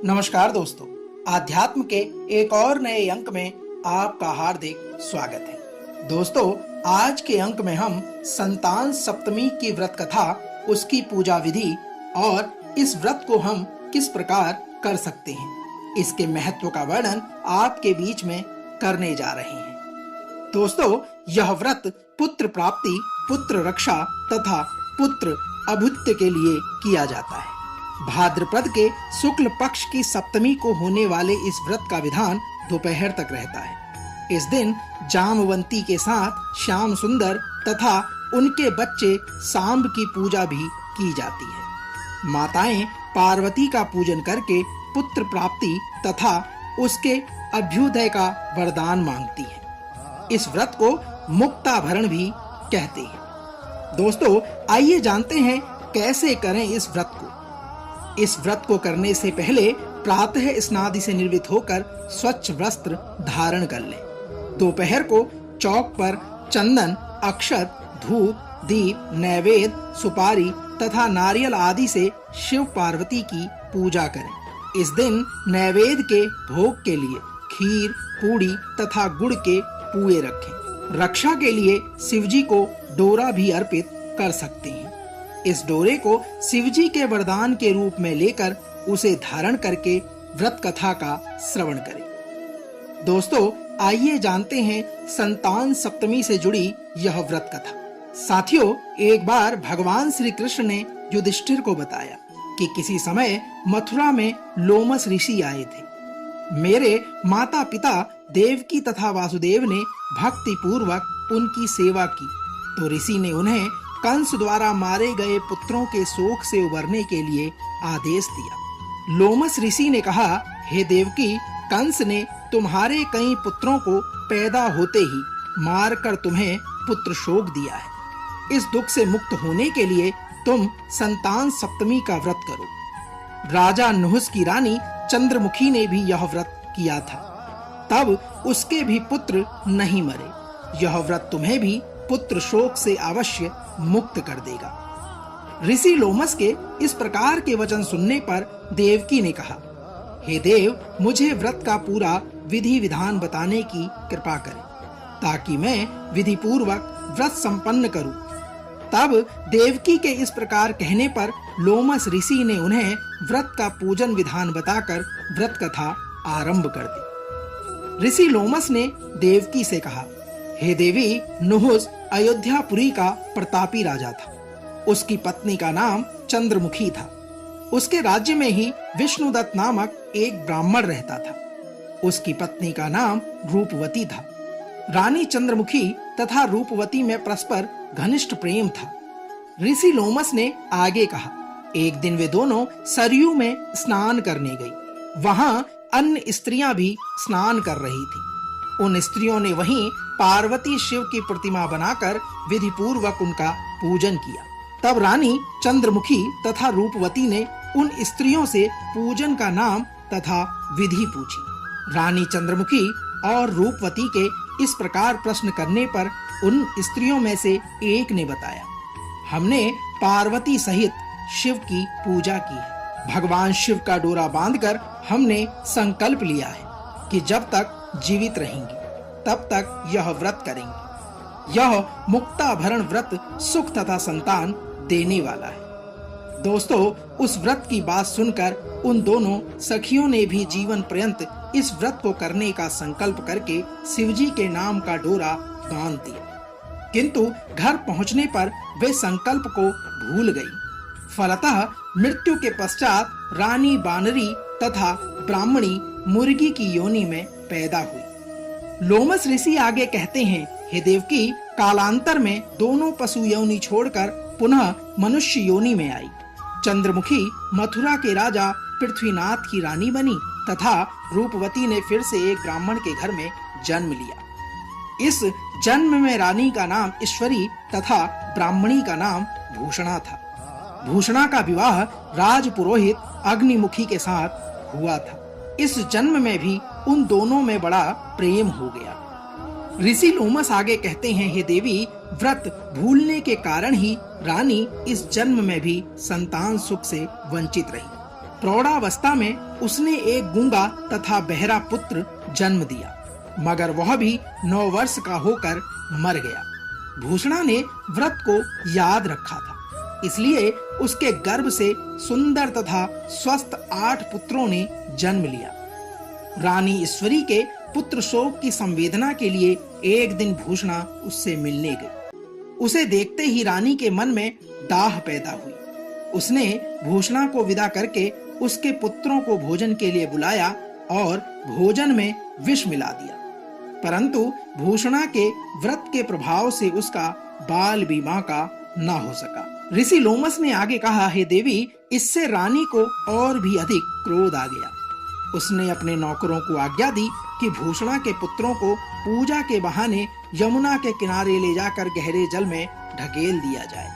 नमस्कार दोस्तों, आध्यात्म के एक और नए अंक में आपका हार्दिक स्वागत है। दोस्तों, आज के अंक में हम संतान सप्तमी की व्रत कथा, उसकी पूजा विधि और इस व्रत को हम किस प्रकार कर सकते हैं, इसके महत्व का वर्णन आपके बीच में करने जा रहे हैं। दोस्तों, यह व्रत पुत्र प्राप्ति, पुत्र रक्षा तथा पुत्र अभुत्य के लिए किया जाता है। भाद्रपद के शुक्ल पक्ष की सप्तमी को होने वाले इस व्रत का विधान दोपहर तक रहता है। इस दिन जामवंती के साथ श्याम सुंदर तथा उनके बच्चे सांब की पूजा भी की जाती है। माताएं पार्वती का पूजन करके पुत्र प्राप्ति तथा उसके अभ्युदय का वरदान मांगती हैं। इस व्रत को मुक्ताभरण भी कहते हैं। दोस्तों, आइए जानते हैं कैसे करें इस व्रत को। इस व्रत को करने से पहले प्रातः स्नादि से निर्वित होकर स्वच्छ वस्त्र धारण कर लें। दोपहर को चौक पर चंदन, अक्षत, धूप, दीप, नैवेद्य, सुपारी तथा नारियल आदि से शिव पार्वती की पूजा करें। इस दिन नैवेद्य के भोग के लिए खीर, पूड़ी तथा गुड़ के पुए रखें। रक्षा के लिए शिवजी को डोरा भी अर्पित कर सकते हैं। इस डोरे को शिवजी के वरदान के रूप में लेकर उसे धारण करके व्रत कथा का श्रवण करें। दोस्तों, आइए जानते हैं संतान सप्तमी से जुड़ी यह व्रत कथा। साथियों, एक बार भगवान श्री कृष्ण ने युधिष्ठिर को बताया कि किसी समय मथुरा में लोमस ऋषि आए थे। मेरे माता पिता देवकी तथा वासुदेव ने भक्ति पूर्वक उनकी सेवा की, तो ऋषि ने उन्हें कंस द्वारा मारे गए पुत्रों के शोक से उबरने के लिए आदेश दिया। लोमस ऋषि ने कहा, हे देवकी, कंस ने तुम्हारे कई पुत्रों को पैदा होते ही मारकर तुम्हें पुत्र शोक दिया है। इस दुख से मुक्त होने के लिए तुम संतान सप्तमी का व्रत करो। राजा नुहुस की रानी चंद्रमुखी ने भी यह व्रत किया था, तब उसके भी पुत्र नहीं मरे। यह व्रत तुम्हें भी पुत्र शोक से अवश्य मुक्त कर देगा। ऋषि लोमस के इस प्रकार के वचन सुनने पर देवकी ने कहा, हे देव, मुझे व्रत का पूरा विधि विधान बताने की कृपा करें, ताकि मैं विधि पूर्वक व्रत संपन्न करूं। तब देवकी के इस प्रकार कहने पर लोमस ऋषि ने उन्हें व्रत का पूजन विधान बताकर व्रत कथा आरंभ कर दी। ऋषि लोमस ने देवकी से कहा, हे देवी, नुहुस अयोध्यापुरी का प्रतापी राजा था। उसकी पत्नी का नाम चंद्रमुखी था। उसके राज्य में ही विष्णुदत्त नामक एक ब्राह्मण रहता था। उसकी पत्नी का नाम रूपवती था। रानी चंद्रमुखी तथा रूपवती में परस्पर घनिष्ठ प्रेम था। ऋषि लोमस ने आगे कहा, एक दिन वे दोनों सरयू में स्नान करने गई। वहां अन्य स्त्रियां भी स्नान कर रही थी। उन स्त्रियों ने वहीं पार्वती शिव की प्रतिमा बनाकर विधि पूर्वक उनका पूजन किया। तब रानी चंद्रमुखी तथा रूपवती ने उन स्त्रियों से पूजन का नाम तथा विधि पूछी। रानी चंद्रमुखी और रूपवती के इस प्रकार प्रश्न करने पर उन स्त्रियों में से एक ने बताया, हमने पार्वती सहित शिव की पूजा की है। भगवान शिव का डोरा बांधकर हमने संकल्प लिया है कि जब तक जीवित रहेंगे तब तक यह व्रत करेंगे। यह मुक्ताभरण व्रत सुख तथा संतान देने वाला है। दोस्तों, उस व्रत की बात सुनकर उन दोनों सखियों ने भी जीवन पर्यंत इस व्रत को करने का संकल्प करके शिवजी के नाम का डोरा बांध दिया। किंतु घर पहुंचने पर वे संकल्प को भूल गई। फलतः मृत्यु के पश्चात रानी बानरी तथा ब्राह्मणी मुर्गी की योनि में पैदा हुई। लोमस ऋषि आगे कहते हैं, हे देवकी, कालांतर में दोनों पशु योनि छोड़कर पुनः मनुष्य योनि में आई। चंद्रमुखी मथुरा के राजा पृथ्वीनाथ की रानी बनी तथा रूपवती ने फिर से एक ब्राह्मण के घर में जन्म लिया। इस जन्म में रानी का नाम ईश्वरी तथा ब्राह्मणी का नाम भूषणा था। भूषणा का विवाह राजपुरोहित अग्निमुखी के साथ हुआ था। इस जन्म में भी उन दोनों में बड़ा प्रेम हो गया। ऋषि लोमस आगे कहते हैं, हे देवी, व्रत भूलने के कारण ही रानी इस जन्म में भी संतान सुख से वंचित रही। प्रौढ़ावस्था में उसने एक गूंगा तथा बहरा पुत्र जन्म दिया, मगर वह भी 9 वर्ष का होकर मर गया। भूषणा ने व्रत को याद रखा था, इसलिए उसके गर्भ से सुंदर तथा स्वस्थ 8 पुत्रों ने जन्म लिया। रानी ईश्वरी के पुत्र शोक की संवेदना के लिए एक दिन भूषणा उससे मिलने गई। उसे देखते ही रानी के मन में दाह पैदा हुई। उसने भूषणा को विदा करके उसके पुत्रों को भोजन के लिए बुलाया और भोजन में विष मिला दिया, परंतु भूषणा के व्रत के प्रभाव से उसका बाल भी बांका न हो सका। ऋषि लोमस ने आगे कहा, हे देवी, इससे रानी को और भी अधिक क्रोध आ गया। उसने अपने नौकरों को आज्ञा दी कि भूषणा के पुत्रों को पूजा के बहाने यमुना के किनारे ले जाकर गहरे जल में ढकेल दिया जाए,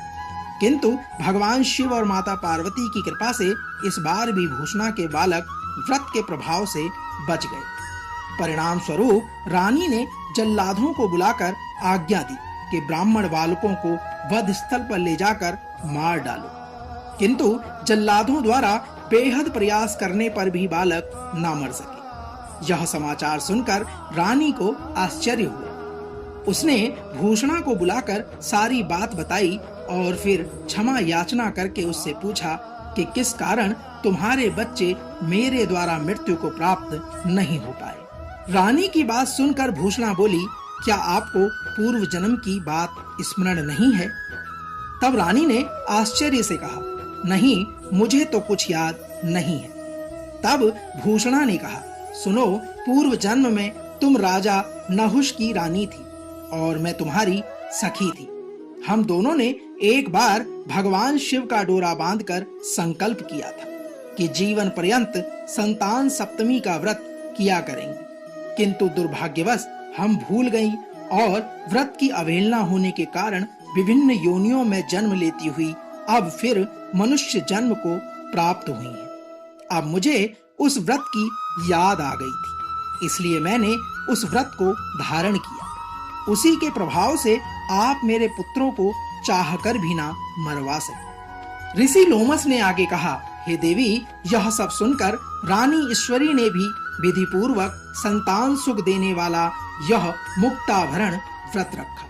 किंतु भगवान शिव और माता पार्वती की कृपा से इस बार भी भूषणा के बालक व्रत के प्रभाव से बच गए। परिणाम स्वरूप रानी ने जल्लादों को बुलाकर आज्ञा दी कि ब्राह्मण बालकों को वध स्थल पर ले जाकर मार डालो, किंतु जल्लादों द्वारा बेहद प्रयास करने पर भी बालक न मर सके। यह समाचार सुनकर रानी को आश्चर्य हुआ। उसने भूषणा को बुलाकर सारी बात बताई और फिर क्षमा याचना करके उससे पूछा कि किस कारण तुम्हारे बच्चे मेरे द्वारा मृत्यु को प्राप्त नहीं हो पाए। रानी की बात सुनकर भूषणा बोली, क्या आपको पूर्व जन्म की बात स्मरण नहीं है? तब रानी ने आश्चर्य से कहा, नहीं, मुझे तो कुछ याद नहीं है। तब भूषणा ने कहा, सुनो, पूर्व जन्म में तुम राजा नहुष की रानी थी और मैं तुम्हारी सखी थी। हम दोनों ने एक बार भगवान शिव का डोरा बांधकर संकल्प किया था कि जीवन पर्यंत संतान सप्तमी का व्रत किया करेंगे, किंतु दुर्भाग्यवश हम भूल गईं और व्रत की अवहेलना होने के कारण विभिन्न योनियों में जन्म लेती हुई अब फिर मनुष्य जन्म को प्राप्त हुई है। अब मुझे उस व्रत की याद आ गई थी, इसलिए मैंने उस व्रत को धारण किया। उसी के प्रभाव से आप मेरे पुत्रों को चाहकर भी ना मरवा सके। ऋषि लोमस ने आगे कहा, हे देवी, यह सब सुनकर रानी ईश्वरी ने भी विधि पूर्वक संतान सुख देने वाला यह मुक्ताभरण व्रत रखा।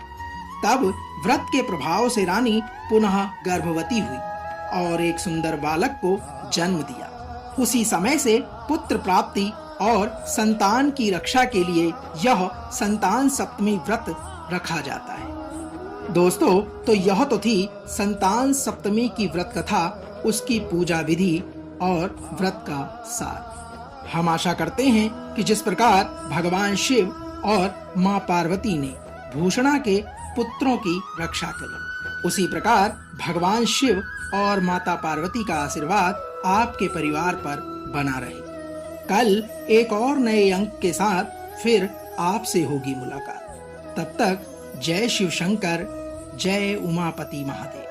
तब व्रत के प्रभाव से रानी पुनः गर्भवती हुई और एक सुंदर बालक को जन्म दिया। उसी समय से पुत्र प्राप्ति और संतान की रक्षा के लिए यह संतान सप्तमी व्रत रखा जाता है। दोस्तों, तो यह तो थी संतान सप्तमी की व्रत कथा, उसकी पूजा विधि और व्रत का सार। हम आशा करते हैं कि जिस प्रकार भगवान शिव और मां पार्वती ने भूषणा के पुत्रों की रक्षा करी, उसी प्रकार भगवान शिव और माता पार्वती का आशीर्वाद आपके परिवार पर बना रहे। कल एक और नए अंक के साथ फिर आपसे होगी मुलाकात। तब तक जय शिव शंकर, जय उमापति महादेव।